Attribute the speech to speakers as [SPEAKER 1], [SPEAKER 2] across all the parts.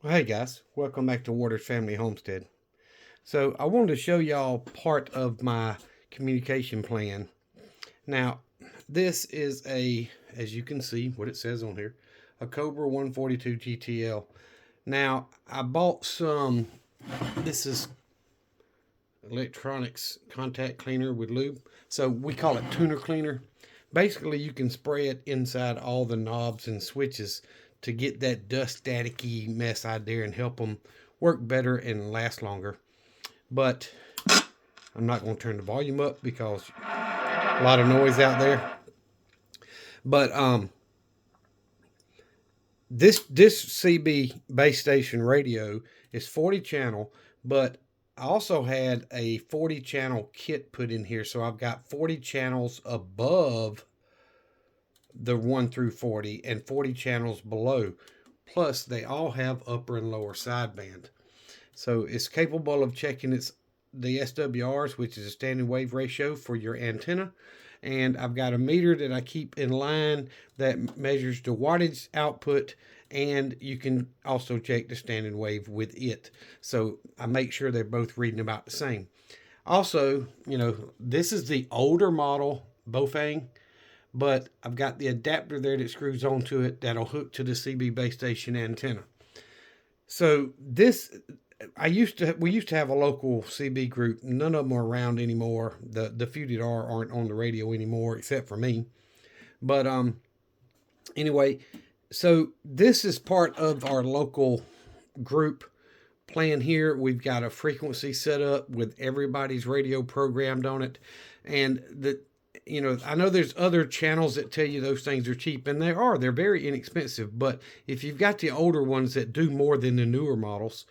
[SPEAKER 1] Well, hey guys, welcome back to Waters Family Homestead. So I wanted to show y'all part of my communication plan. Now, this is as you can see, what it says on here, a Cobra 142 GTL. Now, I bought this is electronics contact cleaner with lube. So we call it tuner cleaner. Basically, you can spray it inside all the knobs and switches to get that dust staticky mess out there and help them work better and last longer. But I'm not going to turn the volume up because a lot of noise out there. But this CB base station radio is 40 channel, but I also had a 40 channel kit put in here, so I've got 40 channels above the 1 through 40 and 40 channels below. Plus, they all have upper and lower sideband. So it's capable of checking the SWRs, which is a standing wave ratio for your antenna. And I've got a meter that I keep in line that measures the wattage output, and you can also check the standing wave with it. So I make sure they're both reading about the same. Also, this is the older model Bofang, but I've got the adapter there that screws onto it that'll hook to the CB base station antenna. So we used to have a local CB group. None of them are around anymore. The few that aren't on the radio anymore, except for me. But anyway, so this is part of our local group plan here. We've got a frequency set up with everybody's radio programmed on it, and I know there's other channels that tell you those things are cheap, and they're very inexpensive. But if you've got the older ones that do more than the newer models,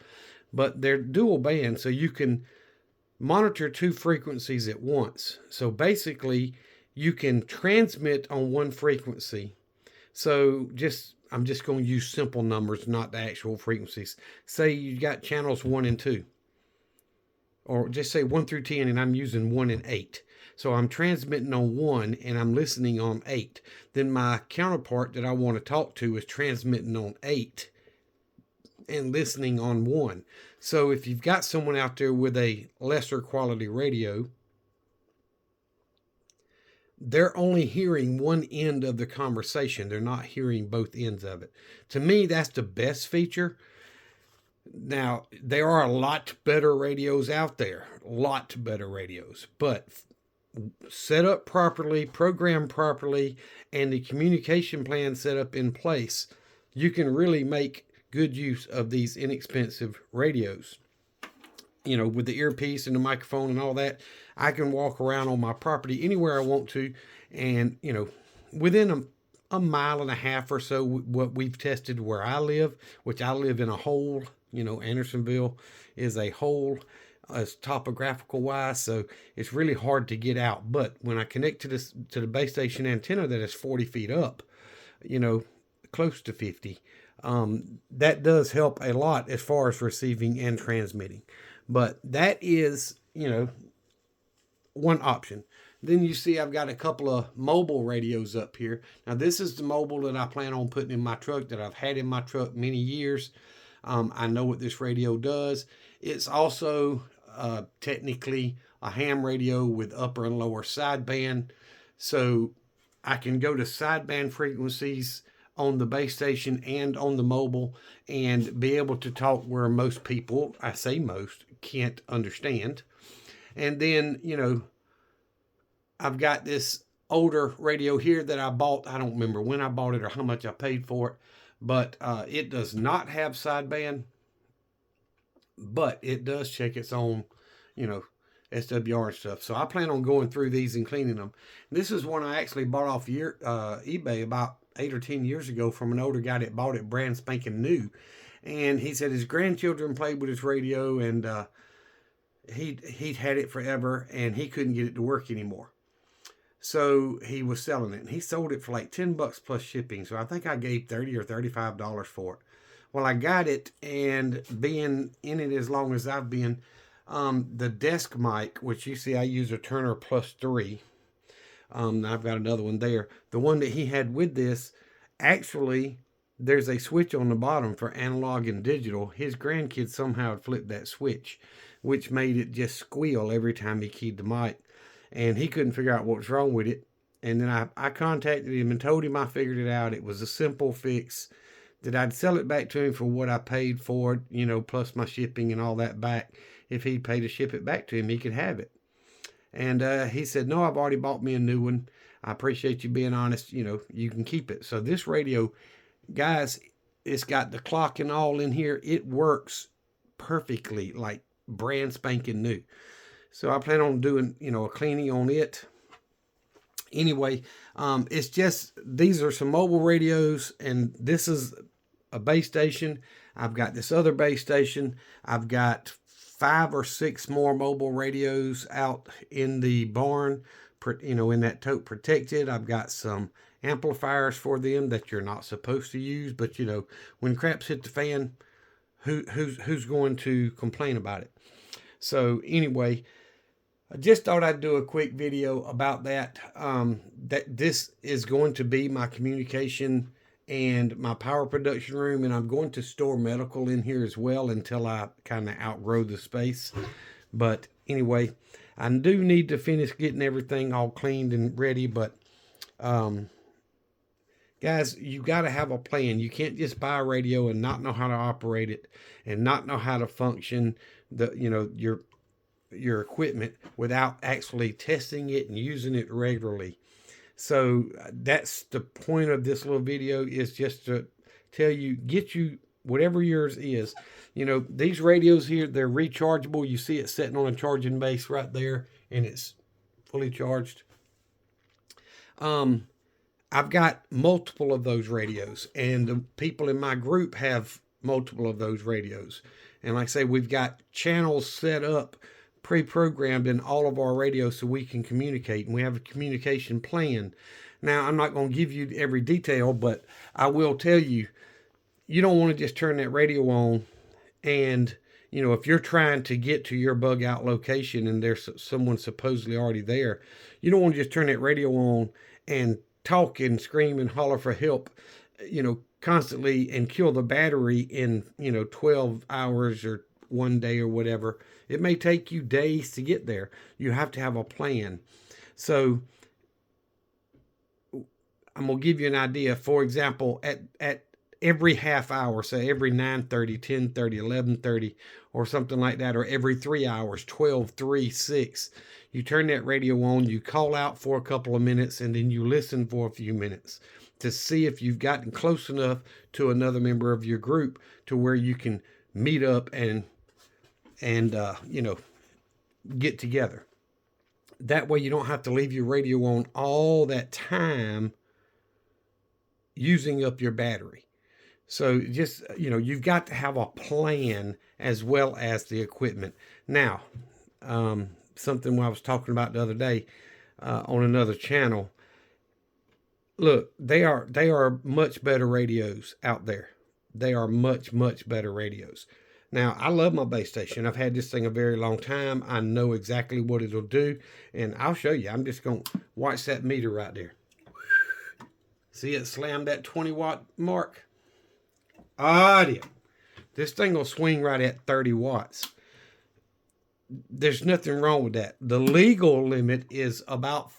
[SPEAKER 1] but they're dual band, so you can monitor two frequencies at once. So basically, you can transmit on one frequency. So I'm just going to use simple numbers, not the actual frequencies. Say you got channels 1 and 2, or just say 1 through 10, and I'm using 1 and 8. So I'm transmitting on 1 and I'm listening on 8. Then my counterpart that I want to talk to is transmitting on 8 and listening on 1. So if you've got someone out there with a lesser quality radio, they're only hearing one end of the conversation. They're not hearing both ends of it. To me, that's the best feature. Now, there are a lot better radios out there, a lot better radios, but set up properly, programmed properly, and the communication plan set up in place, you can really make good use of these inexpensive radios. With the earpiece and the microphone and all that, I can walk around on my property anywhere I want to, and within a mile and a half or so, what we've tested where I live, which I live in a hole. Andersonville is a hole as topographical wise, so it's really hard to get out. But when I connect to the base station antenna that is 40 feet up, close to 50, that does help a lot as far as receiving and transmitting. But that is, one option. Then you see I've got a couple of mobile radios up here. Now this is the mobile that I plan on putting in my truck, that I've had in my truck many years. I know what this radio does. It's also technically a ham radio with upper and lower sideband. So I can go to sideband frequencies on the base station and on the mobile and be able to talk where most people, I say most, can't understand. And then, I've got this older radio here that I bought. I don't remember when I bought it or how much I paid for it, but it does not have sideband, but it does check its own, SWR and stuff. So I plan on going through these and cleaning them. This is one I actually bought off eBay about 8 or 10 years ago from an older guy that bought it brand spanking new. And he said his grandchildren played with his radio, and he'd had it forever, and he couldn't get it to work anymore. So he was selling it, and he sold it for like $10 plus shipping. So I think I gave $30 or $35 for it. Well, I got it, and being in it as long as I've been, the desk mic, which you see I use a Turner Plus 3. I've got another one there. The one that he had with this actually there's a switch on the bottom for analog and digital. His grandkids somehow had flipped that switch, which made it just squeal every time he keyed the mic. And he couldn't figure out what was wrong with it. And then I contacted him and told him I figured it out. It was a simple fix, that I'd sell it back to him for what I paid for it, plus my shipping and all that back. If he'd pay to ship it back to him, he could have it. And he said, no, I've already bought me a new one. I appreciate you being honest. You can keep it. So this radio, guys, it's got the clock and all in here. It works perfectly, like brand spanking new. So I plan on doing, a cleaning on it. Anyway, it's just, these are some mobile radios, and this is a base station. I've got this other base station. I've got 5 or 6 more mobile radios out in the barn, in that tote protected. I've got some amplifiers for them that you're not supposed to use, but when craps hit the fan, who's going to complain about it? So anyway, I just thought I'd do a quick video about that. That this is going to be my communication and my power production room, and I'm going to store medical in here as well until I kind of outgrow the space. But anyway, I do need to finish getting everything all cleaned and ready, but guys, you got to have a plan. You can't just buy a radio and not know how to operate it and not know how to function your equipment without actually testing it and using it regularly. So that's the point of this little video, is just to tell you, get you whatever yours is. These radios here, they're rechargeable. You see it sitting on a charging base right there, and it's fully charged. I've got multiple of those radios, and the people in my group have multiple of those radios. And like I say, we've got channels set up, pre-programmed in all of our radios so we can communicate, and we have a communication plan. Now, I'm not going to give you every detail, but I will tell you, you don't want to just turn that radio on and, if you're trying to get to your bug out location and there's someone supposedly already there, you don't want to just turn that radio on and talk and scream and holler for help, constantly, and kill the battery in, 12 hours or one day or whatever. It may take you days to get there. You have to have a plan. So I'm going to give you an idea. For example, at every half hour, say every 9:30, 10:30, 11:30, or something like that, or every 3 hours, 12, 3, 6, you turn that radio on, you call out for a couple of minutes, and then you listen for a few minutes to see if you've gotten close enough to another member of your group to where you can meet up and get together. That way you don't have to leave your radio on all that time using up your battery. So just, you've got to have a plan as well as the equipment. Now, something I was talking about the other day on another channel. Look, they are much better radios out there. They are much, much better radios. Now, I love my base station. I've had this thing a very long time. I know exactly what it'll do, and I'll show you. I'm just going to watch that meter right there. See it slam that 20-watt mark? Yeah. This thing will swing right at 30 watts. There's nothing wrong with that. The legal limit is about...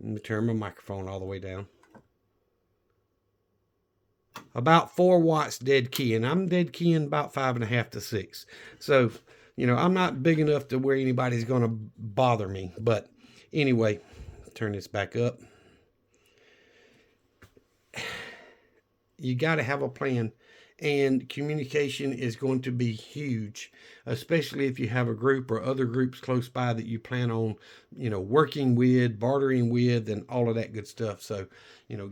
[SPEAKER 1] Let me turn my microphone all the way down. About 4 watts dead key, and I'm dead keying about 5.5 to 6. So, I'm not big enough to where anybody's going to bother me. But anyway, turn this back up. You got to have a plan, and communication is going to be huge, especially if you have a group or other groups close by that you plan on, working with, bartering with, and all of that good stuff. So,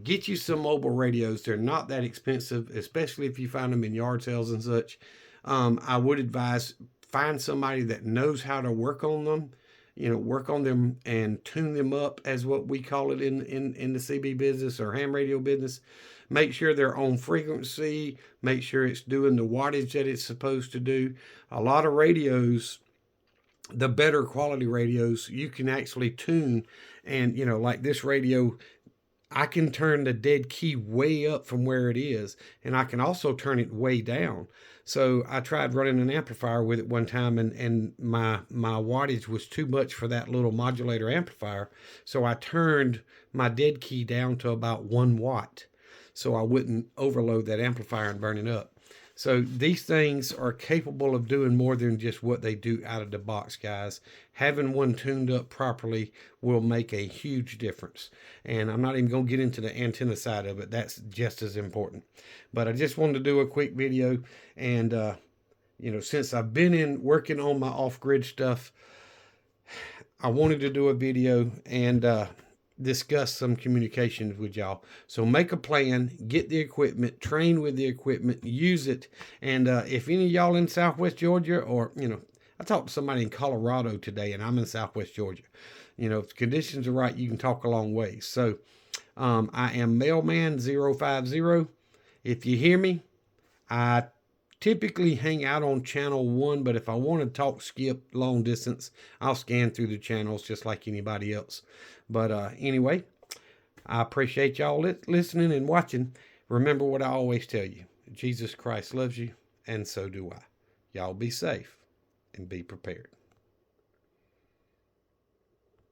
[SPEAKER 1] get you some mobile radios. They're not that expensive, especially if you find them in yard sales and such. I would advise, find somebody that knows how to work on them, work on them and tune them up, as what we call it in the CB business or ham radio business. Make sure they're on frequency. Make sure it's doing the wattage that it's supposed to do. A lot of radios, the better quality radios, you can actually tune. And, like this radio, I can turn the dead key way up from where it is, and I can also turn it way down. So I tried running an amplifier with it one time, and my wattage was too much for that little modulator amplifier. So I turned my dead key down to about 1 watt, so I wouldn't overload that amplifier and burn it up. So these things are capable of doing more than just what they do out of the box, guys. Having one tuned up properly will make a huge difference. And I'm not even going to get into the antenna side of it. That's just as important. But I just wanted to do a quick video. And, since I've been working on my off-grid stuff, I wanted to do a video and discuss some communications with y'all. So make a plan, get the equipment, train with the equipment, use it. And if any of y'all in Southwest Georgia, or I talked to somebody in Colorado today, and I'm in Southwest Georgia. If the conditions are right, you can talk a long way. So I am Mailman050. If you hear me, I typically hang out on channel 1, but if I want to talk skip long distance, I'll scan through the channels just like anybody else. But anyway, I appreciate y'all listening and watching. Remember what I always tell you: Jesus Christ loves you, and so do I. Y'all be safe and be prepared.